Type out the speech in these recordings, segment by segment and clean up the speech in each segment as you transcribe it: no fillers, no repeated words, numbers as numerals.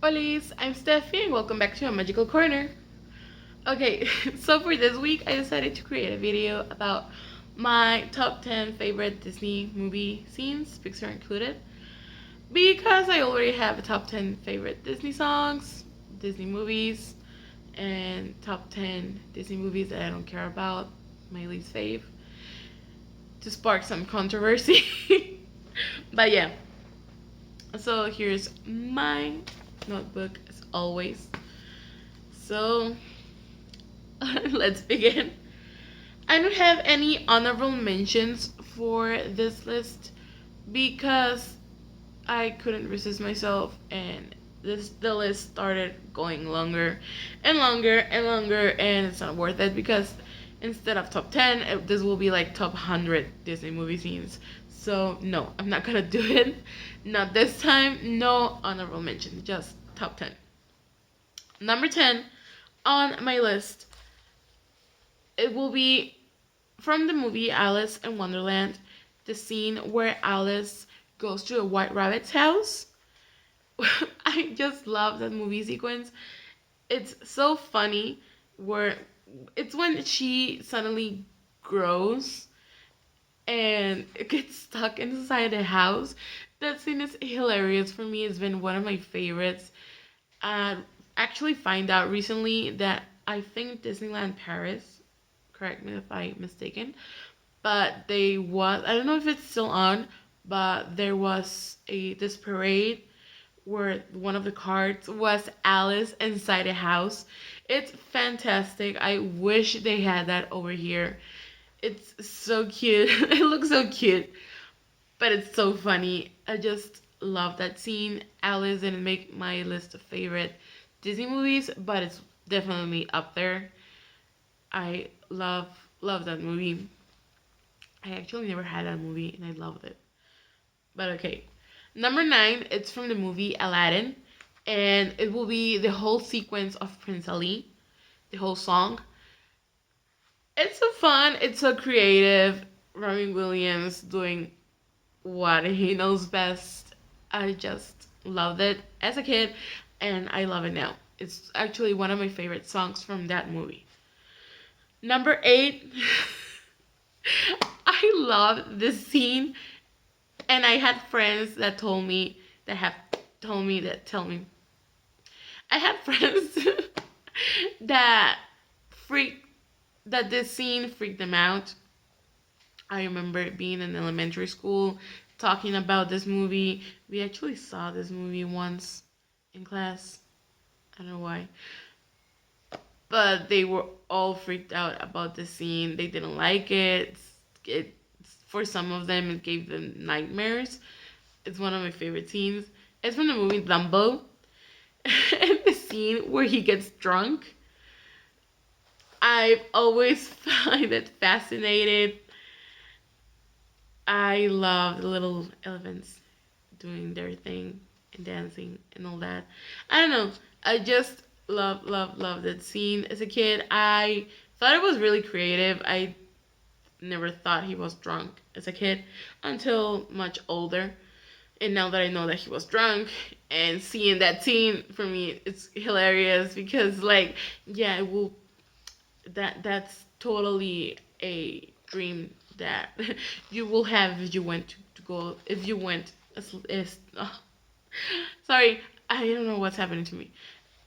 Holis, I'm Stephie and welcome back to a magical corner. Okay, so for this week I decided to create a video about my top 10 favorite Disney movie scenes, Pixar included, because I already have a top 10 favorite Disney songs, Disney movies, and top 10 Disney movies that I don't care about, my least fave, to spark some controversy. But yeah, so here's my notebook as always. So let's begin. I don't have any honorable mentions for this list because I couldn't resist myself and the list started going longer and longer and longer, and it's not worth it because instead of top 10 this will be like top 100 Disney movie scenes. So no, I'm not gonna do it. Not this time. No honorable mention, just top 10. Number 10 on my list, it will be from the movie Alice in Wonderland, the scene where Alice goes to a white rabbit's house. I just love that movie sequence. It's so funny where it's when she suddenly grows and gets stuck inside the house. That scene is hilarious for me. It's been one of my favorites. I actually find out recently that I think Disneyland Paris, correct me if I'm mistaken, but I don't know if it's still on, but there was this parade where one of the cards was Alice inside a house. It's fantastic. I wish they had that over here. It's so cute. It looks so cute, but it's so funny. I just love that scene. Alice didn't make my list of favorite Disney movies, but it's definitely up there. I love that movie. I actually never had that movie and I loved it. But okay. Number 9, it's from the movie Aladdin, and it will be the whole sequence of Prince Ali, the whole song. It's so fun, it's so creative. Robin Williams doing what he knows best. I just loved it as a kid and I love it now. It's actually one of my favorite songs from that movie. Number 8, I love this scene, and I had friends that told me that have told me that tell me. I had friends that freak that this scene freaked them out. I remember being in elementary school talking about this movie. We actually saw this movie once in class. I don't know why. But they were all freaked out about the scene. They didn't like it. It for some of them it gave them nightmares. It's one of my favorite scenes. It's from the movie Dumbo. And the scene where he gets drunk. I've always find it fascinated. I love the little elephants doing their thing and dancing and all that. I don't know. I just love that scene. As a kid, I thought it was really creative. I never thought he was drunk as a kid until much older. And now that I know that he was drunk and seeing that scene, for me it's hilarious because like yeah, it will that's totally a dream that you will have if you went to go if you went as oh, sorry, I don't know what's happening to me.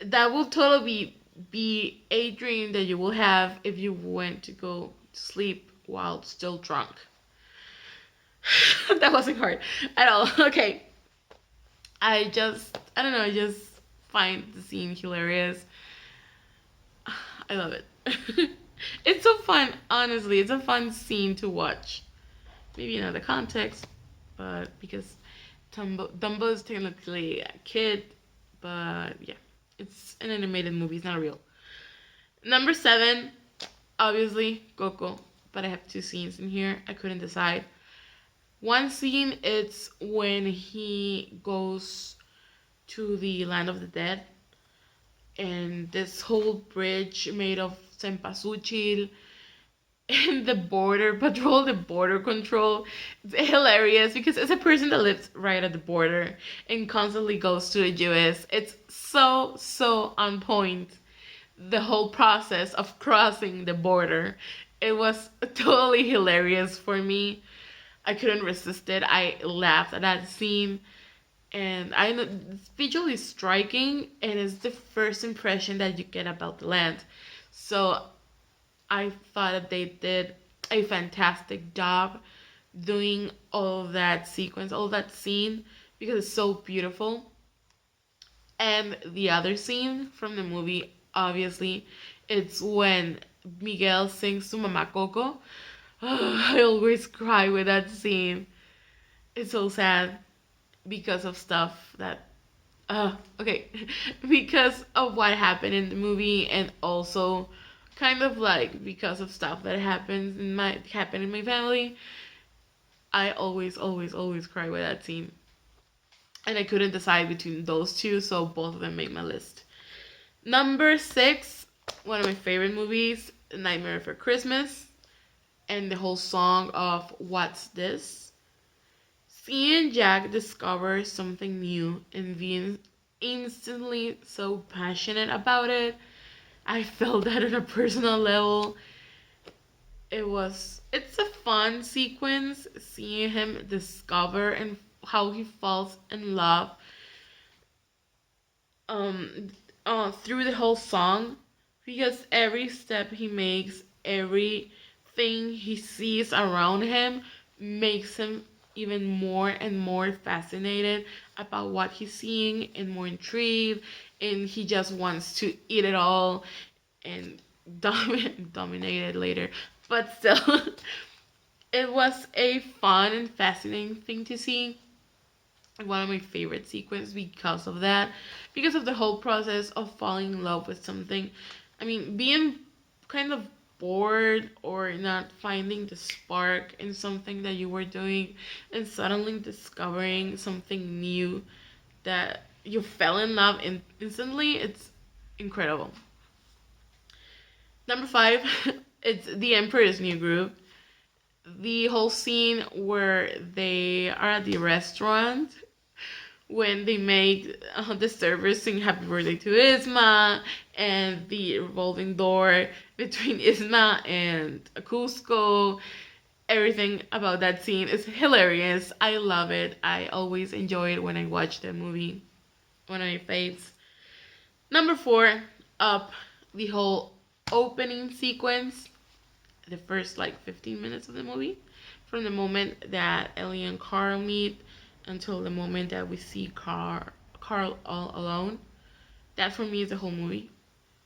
That will totally be a dream that you will have if you went to go to sleep while still drunk. That wasn't hard at all. Okay. I don't know, I just find the scene hilarious. I love it. It's so fun, honestly. It's a fun scene to watch. Maybe in other context, but because Dumbo is technically a kid, but yeah, it's an animated movie. It's not real. Number 7, obviously Coco, but I have 2 scenes in here. I couldn't decide. One scene, it's when he goes to the land of the dead, and this whole bridge made of cempasúchil And the border patrol, the border control, it's hilarious because it's a person that lives right at the border and constantly goes to the US. It's so on point. The whole process of crossing the border. It was totally hilarious for me. I couldn't resist it. I laughed at that scene, and I know it's visually striking, and it's the first impression that you get about the land. So I thought that they did a fantastic job doing all of that sequence, all of that scene, because it's so beautiful. And the other scene from the movie, obviously, it's when Miguel sings to Mama Coco. I always cry with that scene. It's so sad because of stuff that okay, because of what happened in the movie, and also kind of like because of stuff that happened in my family. I always cry with that scene, and I couldn't decide between those two, so both of them made my list. Number six, one of my favorite movies, Nightmare Before Christmas, and the whole song of What's This? Seeing Jack discover something new and being instantly so passionate about it, I felt that on a personal level. It's a fun sequence seeing him discover and how he falls in love um through the whole song, because every step he makes, everything he sees around him makes him even more and more fascinated about what he's seeing and more intrigued, and he just wants to eat it all and dominate it later. But still, it was a fun and fascinating thing to see. One of my favorite sequences because of that, because of the whole process of falling in love with something. I mean, being kind of bored or not finding the spark in something that you were doing, and suddenly discovering something new that you fell in love in instantly, it's incredible. Number five, it's The Emperor's New Groove. The whole scene where they are at the restaurant, when they make the servers sing Happy Birthday to Isma, and the revolving door between Isma and Cusco. Everything about that scene is hilarious. I love it. I always enjoy it when I watch the movie. One of my faves. Number four, Up, the whole opening sequence, the first like 15 minutes of the movie, from the moment that Ellie and Carl meet until the moment that we see Carl all alone. That for me is the whole movie,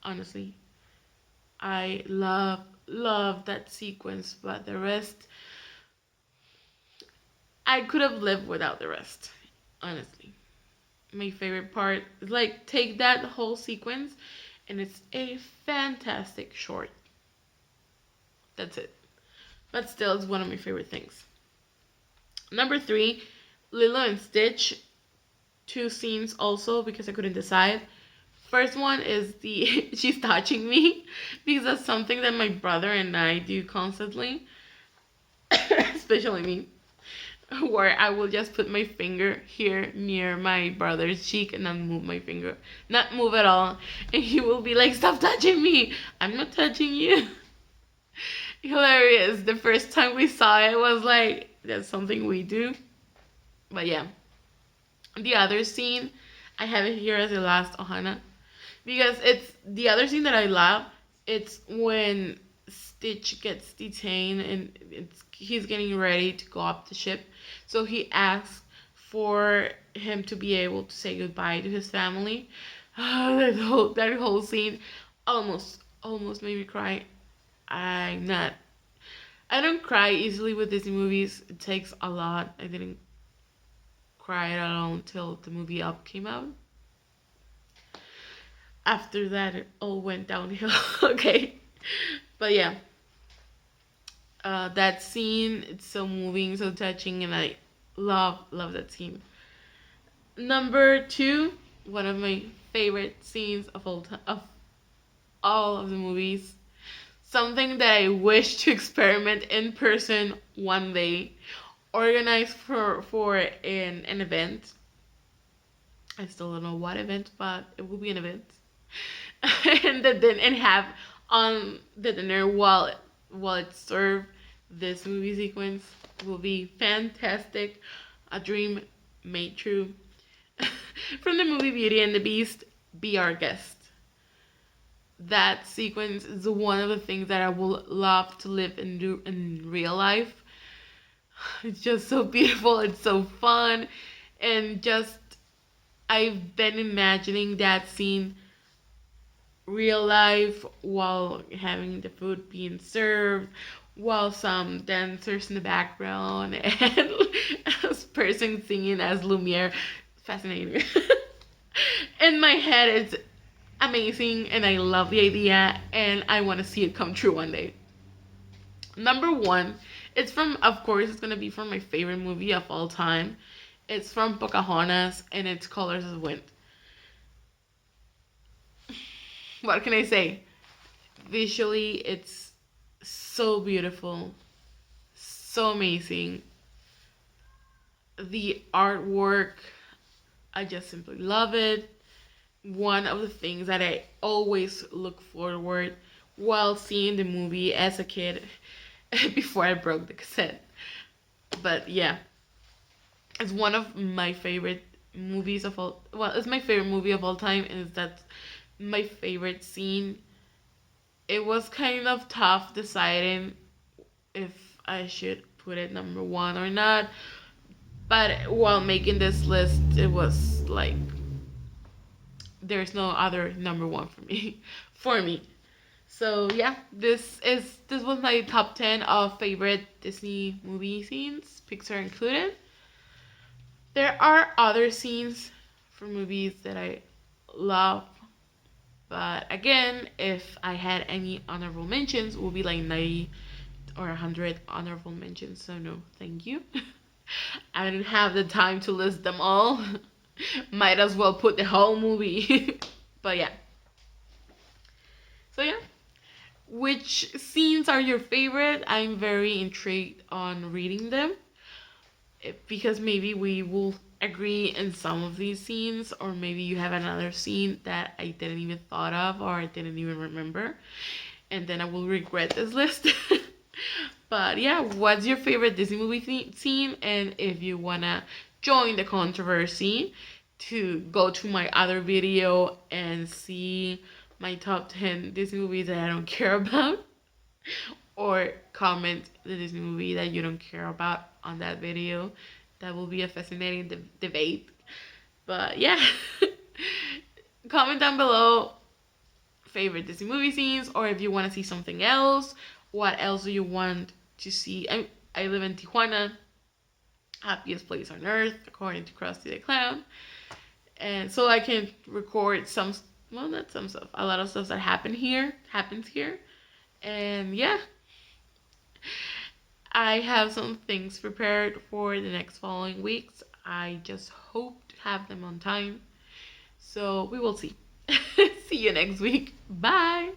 honestly. I love that sequence, but the rest, I could have lived without the rest, honestly. My favorite part is like take that whole sequence and it's a fantastic short. That's it. But still, it's one of my favorite things. Number three, Lilo and Stitch. Two scenes also because I couldn't decide. First one is the she's touching me, because that's something that my brother and I do constantly, especially me, where I will just put my finger here near my brother's cheek and not move my finger, not move at all, and he will be like, "Stop touching me! I'm not touching you." Hilarious. The first time we saw it was like, that's something we do. But yeah, the other scene, I have it here as the last Ohana, because it's the other scene that I love. It's when Stitch gets detained and he's getting ready to go up the ship. So he asks for him to be able to say goodbye to his family. That whole scene almost made me cry. I'm not. I don't cry easily with Disney movies. It takes a lot. I didn't cry at all until the movie Up came out. After that, it all went downhill. Okay, but yeah, that scene, it's so moving, so touching, and I love that scene. Number two, one of my favorite scenes of all time, of all of the movies, something that I wish to experiment in person one day. Organize for an event. I still don't know what event, but it will be an event. And have on the dinner while it's served, this movie sequence will be fantastic. A dream made true. From the movie Beauty and the Beast, Be Our Guest. That sequence is one of the things that I would love to live and do in real life. It's just so beautiful, it's so fun, and just I've been imagining that scene real life while having the food being served, while some dancers in the background and a person singing as Lumiere. Fascinating. In my head, it's amazing, and I love the idea, and I want to see it come true one day. Number one, it's from, of course, it's gonna be from my favorite movie of all time. It's from Pocahontas, and it's Colors of Wind. What can I say? Visually, it's so beautiful, so amazing. The artwork, I just simply love it. One of the things that I always look forward while seeing the movie as a kid before I broke the cassette. But yeah, it's one of my favorite movies of all. Well, it's my favorite movie of all time, and that's my favorite scene. It was kind of tough deciding if I should put it number one or not. But while making this list, it was like there's no other number one for me. For me. So yeah, this was my top 10 of favorite Disney movie scenes, Pixar included. There are other scenes for movies that I love, but again, if I had any honorable mentions, it would be like 90 or 100 honorable mentions. So no, thank you. I don't have the time to list them all. Might as well put the whole movie. But yeah. So yeah. Which scenes are your favorite? I'm very intrigued on reading them. Because maybe we will agree in some of these scenes, or maybe you have another scene that I didn't even thought of or I didn't even remember, and then I will regret this list. But yeah, what's your favorite Disney movie scene? And if you wanna join the controversy, to go to my other video and see my top 10 Disney movies that I don't care about, or comment the Disney movie that you don't care about on that video. That will be a fascinating debate. But yeah, comment down below favorite Disney movie scenes, or if you want to see something else, what else do you want to see? I live in Tijuana, happiest place on earth according to Krusty the Clown, and so I can record some, well, not some stuff, a lot of stuff that happens here, and yeah, I have some things prepared for the next following weeks. I just hope to have them on time. So we will see. See you next week. Bye.